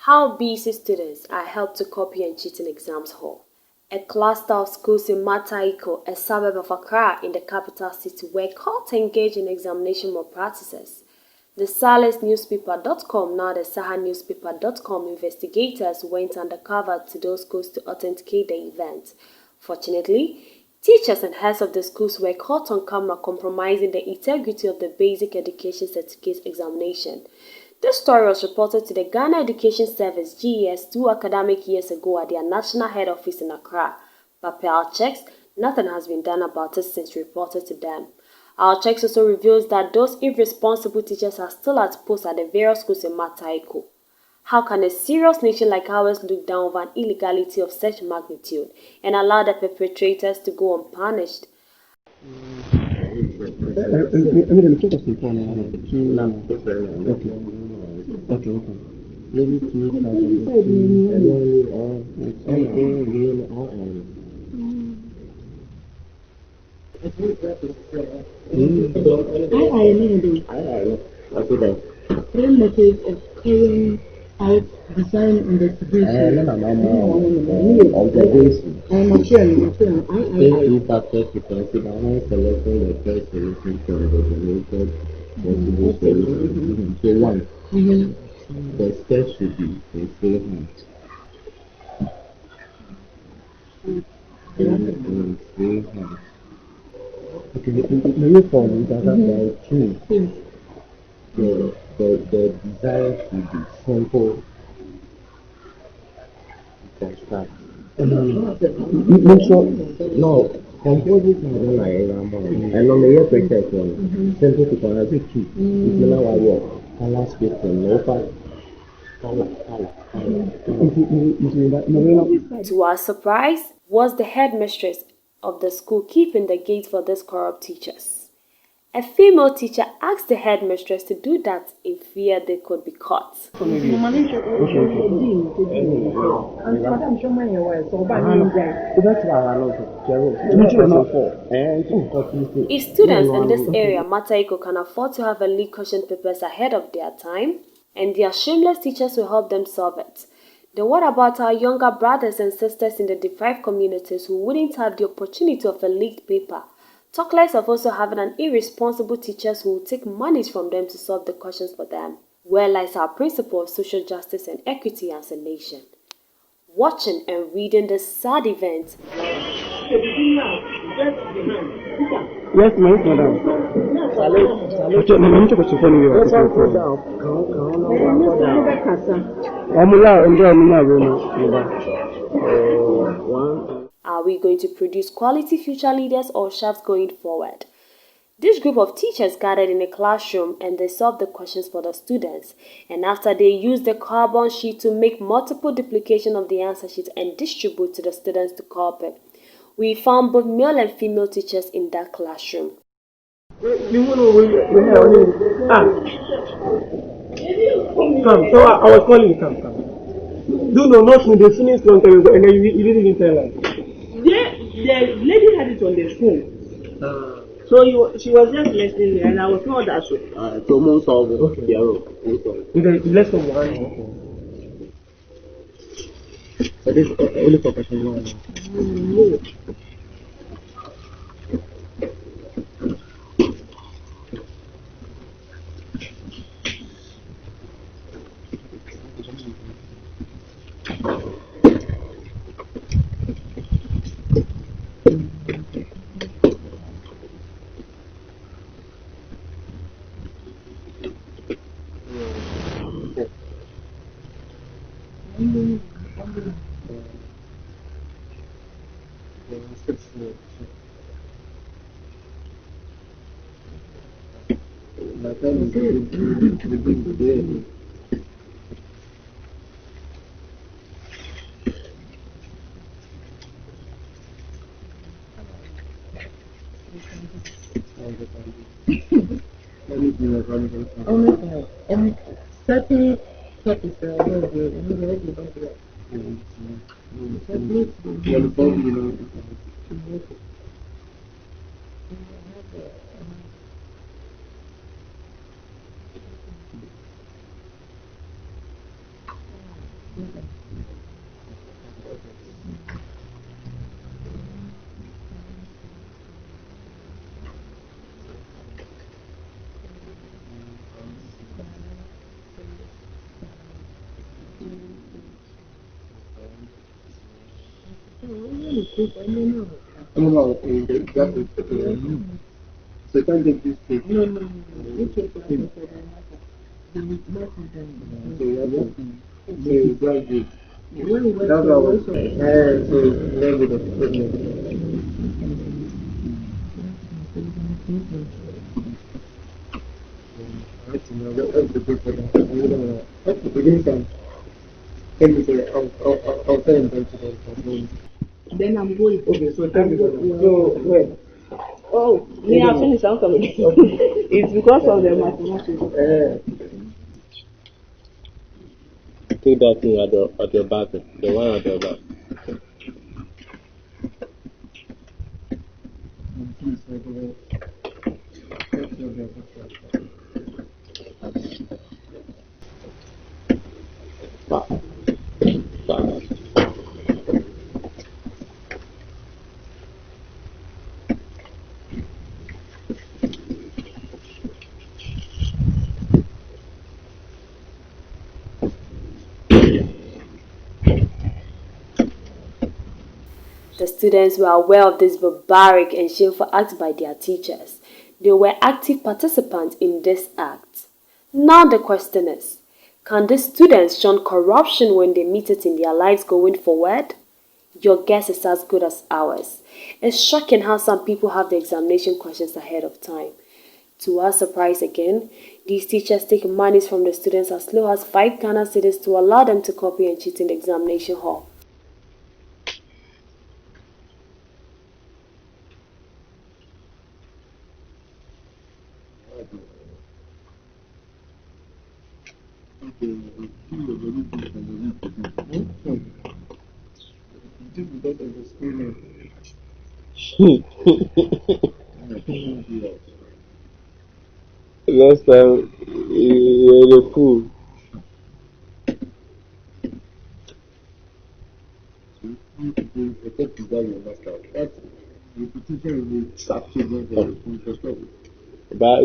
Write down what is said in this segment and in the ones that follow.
How B.E.C.E students are helped to copy and cheat in exams hall. A cluster of schools in Mataiko, a suburb of Accra in the capital city, were caught to engage in examination malpractices. The SalesNewspaper.com, now the SahaNewspaper.com investigators went undercover to those schools to authenticate the event. Fortunately, teachers and heads of the schools were caught on camera compromising the integrity of the basic education certificate examination. This story was reported to the Ghana Education Service (GES) 2 academic years ago at their national head office in Accra. But per our checks, nothing has been done about it since reported to them. Our checks also reveals that those irresponsible teachers are still at post at the various schools in Mataiko. How can a serious nation like ours look down over an illegality of such magnitude and allow the perpetrators to go unpunished? Design investigation. Two factors to consider when selecting the first solution for the designated possible solution. So one, the step should be a safe hand. Okay, the uniform is two. The design should be simple to construct. Make sure no composite is like and on the year protect one simple to construct key. If you know what work, color spectrum, no color. To our surprise, was the headmistress of the school keeping the gate for these corrupt teachers. A female teacher asked the headmistress to do that in fear they could be caught. If students in this area, Mataiko, can afford to have a leak question papers ahead of their time, and their shameless teachers will help them solve it, then what about our younger brothers and sisters in the deprived communities who wouldn't have the opportunity of a leaked paper? Talk less of also having an irresponsible teachers who will take monies from them to solve the questions for them. Where lies our principle of social justice and equity as a nation? Watching and reading this sad event. Yes, madam. Are we going to produce quality future leaders or chefs going forward? This group of teachers gathered in a classroom and they solved the questions for the students. And after they used the carbon sheet to make multiple duplication of the answer sheet and distribute to the students to copy. We found both male and female teachers in that classroom. Come, so I was calling you, come. Do no, not me, they finished long time ago and then you didn't even tell us. The lady had it on the phone. So she was just listening and I was not that sure. So most of it. Okay. Yeah. Less than one. So this is only for question one. Certain topics are No, that is so you can't take this cake. No, no, no. You take it. So you have to say graduate. When you That's go how to so very good of equipment. That's the good for that. That's the beginning time. Can you say, I'll tell him to then I'm going. Okay, so tell me, going. so where? Oh, me, I finished. I'm coming. It's because of the mathematics. Take that thing at your back, the one at your back. The students were aware of this barbaric and shameful act by their teachers. They were active participants in this act. Now the question is, can the students shun corruption when they meet it in their lives going forward? Your guess is as good as ours. It's shocking how some people have the examination questions ahead of time. To our surprise again, these teachers take monies from the students as low as 5 Ghana cedis to allow them to copy and cheat in the examination hall. Last time, you're a fool. But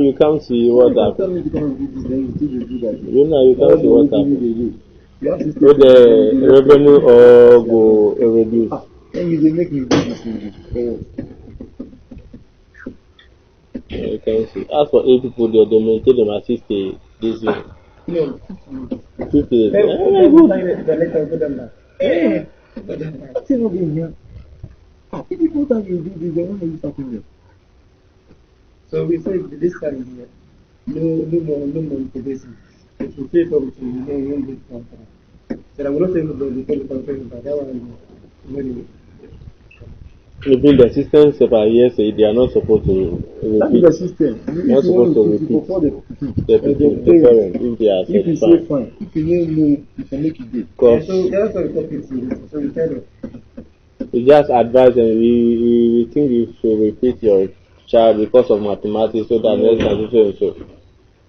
you can't see what happened. You can't see what happened. So the revenue all go reduce. You can see. As for 8 people there, they maintain them at 60 this year. 50 So we said this time, no more progressing. If you say something, you won't get contract. So I'm not saying the contract, but that one, very. Even the systems of our years say they are not supposed to repeat. That's the system. Not supposed to repeat. The parent, if they are if you said say fine, if you know, you can make it good. So that's why we talk it. So we tell them. we just advise them, we think you should repeat your child because of mathematics so that next time so.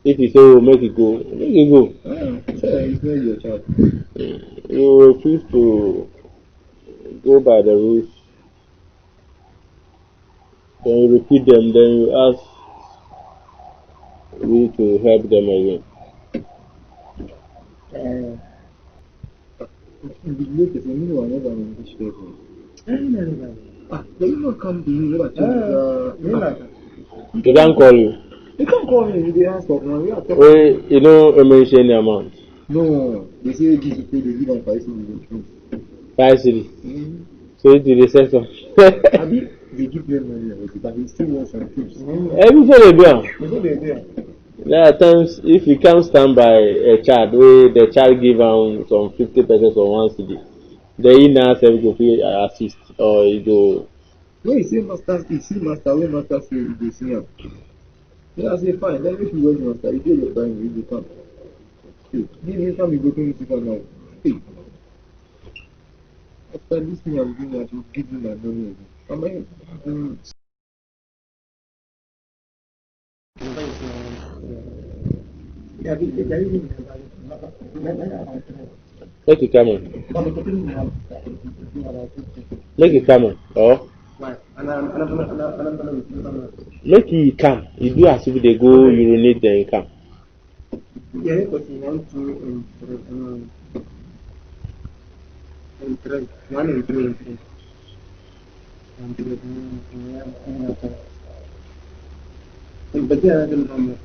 If you say, oh, make it go, make it go. So it's not your child. You refuse to go by the rules, then you repeat them, then you ask me to help them again. Invigilators, you know, another English level. They even come to me, They can't call you. they can't call me, they ask for money. You don't mention any amount. No, they say this is they give them 5 cedis. 5 cedis. So it is the sense I mean, they give them money already, but they still want some tips. everything they do. That's what they do. There are times if you can't stand by a child, where the child give am some 50% or 1 cedi, then he now self go fit assist or he go. When you say master, you see master, when master say they see him. Then I say fine, then if you want master, you do your time, you come. Hey, give me time, you go to musical now. Hey, after this thing I'm doing, I should give you my money again. Am I doing Make it come on. Make it come on. Oh. Make it come. You do as if they go urinate then you come. Yeah, because you want to and three. 1 and 3 and 3. And 3. But yeah, I don't know.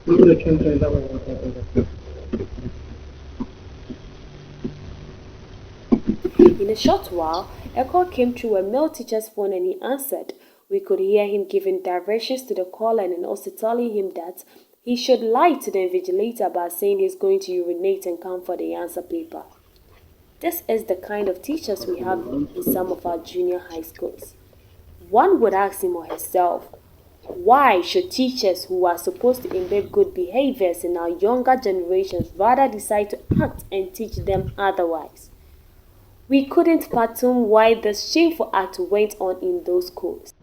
You can try that one. In a short while, a call came through a male teacher's phone and he answered. We could hear him giving directions to the caller and also telling him that he should lie to the invigilator by saying he's going to urinate and come for the answer paper. This is the kind of teachers we have in some of our junior high schools. One would ask him or herself, why should teachers who are supposed to embed good behaviors in our younger generations rather decide to act and teach them otherwise? We couldn't fathom why this shameful act went on in those schools.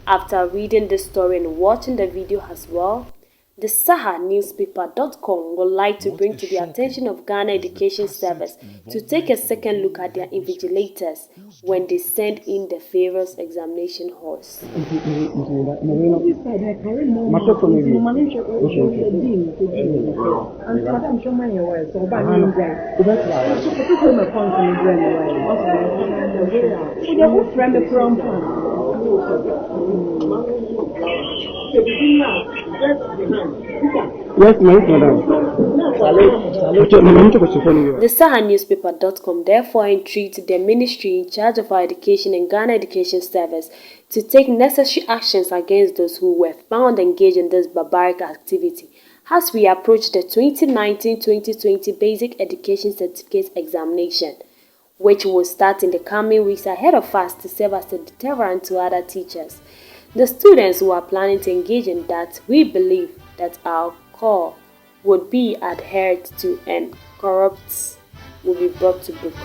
After reading the story and watching the video as well, the Saha newspaper.com would like to bring to the attention of Ghana Education Service to take a second look at their invigilators when they send in the various examination halls. Yes, madam. The SahaNewspaper.com therefore entreats the ministry in charge of our education and Ghana Education Service to take necessary actions against those who were found engaged in this barbaric activity as we approach the 2019-2020 Basic Education Certificate Examination, which will start in the coming weeks ahead of us to serve as a deterrent to other teachers. The students who are planning to engage in that, we believe that our call would be adhered to and corrupt will be brought to book.